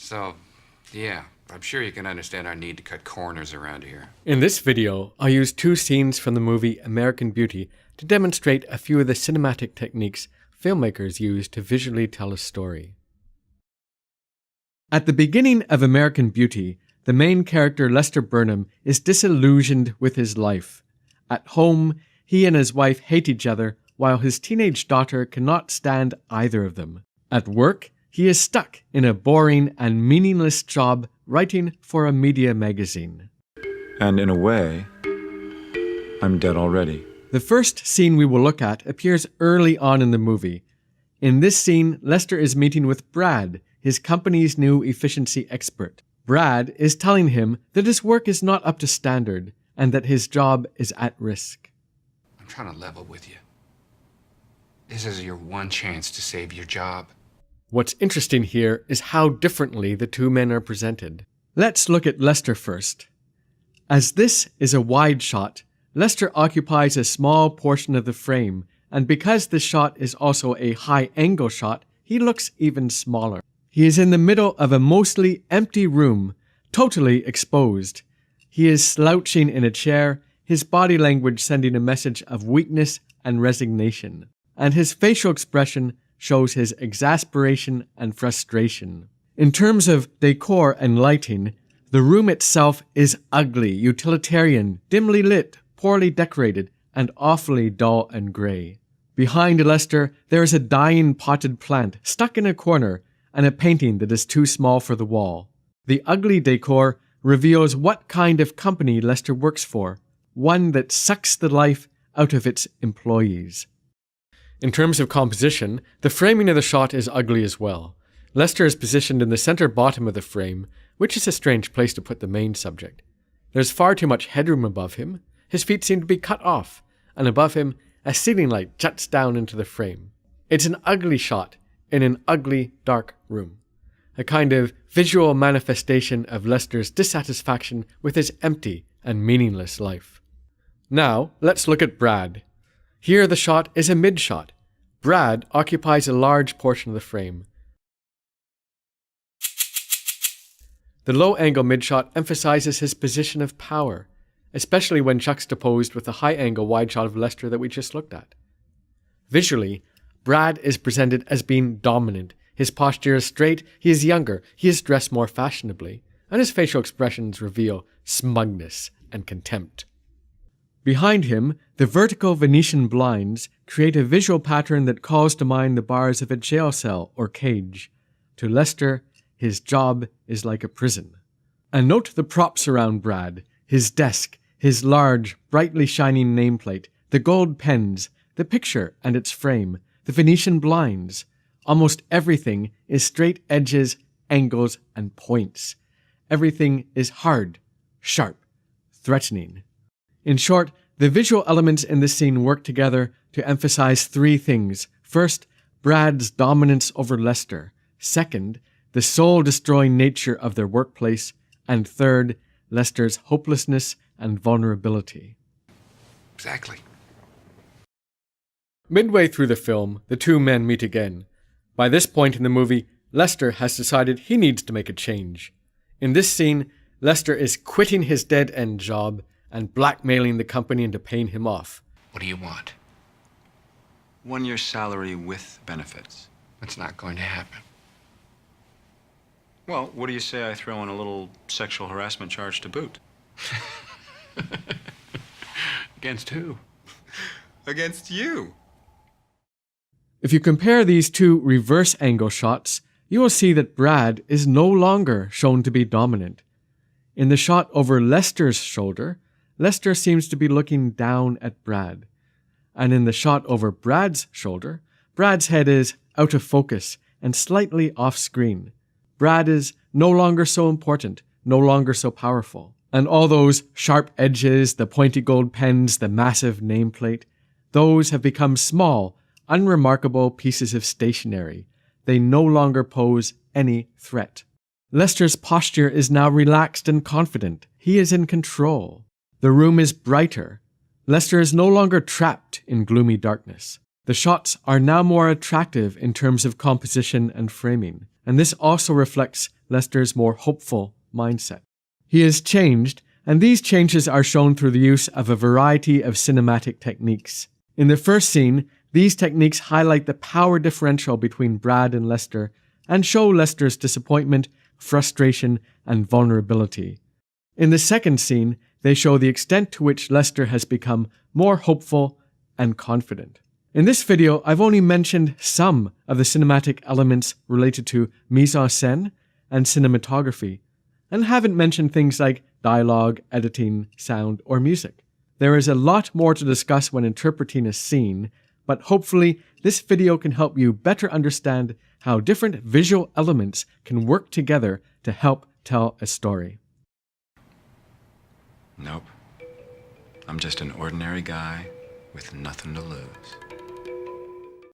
So, yeah, I'm sure you can understand our need to cut corners around here. In this video, I'll use two scenes from the movie American Beauty to demonstrate a few of the cinematic techniques filmmakers use to visually tell a story. At the beginning of American Beauty, the main character Lester Burnham is disillusioned with his life. At home, he and his wife hate each other, while his teenage daughter cannot stand either of them. At work, he is stuck in a boring and meaningless job writing for a media magazine. And in a way, I'm dead already. The first scene we will look at appears early on in the movie. In this scene, Lester is meeting with Brad, his company's new efficiency expert. Brad is telling him that his work is not up to standard and that his job is at risk. I'm trying to level with you. This is your one chance to save your job. What's interesting here is how differently the two men are presented. Let's look at Lester first. As this is a wide shot, Lester occupies a small portion of the frame, and because this shot is also a high-angle shot, he looks even smaller. He is in the middle of a mostly empty room, totally exposed. He is slouching in a chair, his body language sending a message of weakness and resignation, and his facial expression shows his exasperation and frustration. In terms of decor and lighting, the room itself is ugly, utilitarian, dimly lit, poorly decorated, and awfully dull and gray. Behind Lester, there is a dying potted plant stuck in a corner and a painting that is too small for the wall. The ugly decor reveals what kind of company Lester works for, one that sucks the life out of its employees. In terms of composition, the framing of the shot is ugly as well. Lester is positioned in the center bottom of the frame, which is a strange place to put the main subject. There's far too much headroom above him, his feet seem to be cut off, and above him, a ceiling light juts down into the frame. It's an ugly shot in an ugly, dark room. A kind of visual manifestation of Lester's dissatisfaction with his empty and meaningless life. Now, let's look at Brad. Here the shot is a mid-shot. Brad occupies a large portion of the frame. The low-angle mid-shot emphasizes his position of power, especially when juxtaposed with the high-angle wide shot of Lester that we just looked at. Visually, Brad is presented as being dominant. His posture is straight, he is younger, he is dressed more fashionably, and his facial expressions reveal smugness and contempt. Behind him, the vertical Venetian blinds create a visual pattern that calls to mind the bars of a jail cell or cage. To Lester, his job is like a prison. And note the props around Brad, his desk, his large, brightly shining nameplate, the gold pens, the picture and its frame, the Venetian blinds. Almost everything is straight edges, angles, and points. Everything is hard, sharp, threatening. In short, the visual elements in this scene work together to emphasize three things. First, Brad's dominance over Lester. Second, the soul-destroying nature of their workplace. And third, Lester's hopelessness and vulnerability. Exactly. Midway through the film, the two men meet again. By this point in the movie, Lester has decided he needs to make a change. In this scene, Lester is quitting his dead-end job and blackmailing the company into paying him off. What do you want? 1 year's salary with benefits. That's not going to happen. Well, what do you say I throw in a little sexual harassment charge to boot? Against who? Against you. If you compare these two reverse angle shots, you will see that Brad is no longer shown to be dominant. In the shot over Lester's shoulder, Lester seems to be looking down at Brad. And in the shot over Brad's shoulder, Brad's head is out of focus and slightly off-screen. Brad is no longer so important, no longer so powerful. And all those sharp edges, the pointy gold pens, the massive nameplate, those have become small, unremarkable pieces of stationery. They no longer pose any threat. Lester's posture is now relaxed and confident. He is in control. The room is brighter. Lester is no longer trapped in gloomy darkness. The shots are now more attractive in terms of composition and framing, and this also reflects Lester's more hopeful mindset. He is changed, and these changes are shown through the use of a variety of cinematic techniques. In the first scene, these techniques highlight the power differential between Brad and Lester and show Lester's disappointment, frustration, and vulnerability. In the second scene, they show the extent to which Lester has become more hopeful and confident. In this video, I've only mentioned some of the cinematic elements related to mise en scène and cinematography, and haven't mentioned things like dialogue, editing, sound, or music. There is a lot more to discuss when interpreting a scene, but hopefully this video can help you better understand how different visual elements can work together to help tell a story. Nope. I'm just an ordinary guy with nothing to lose.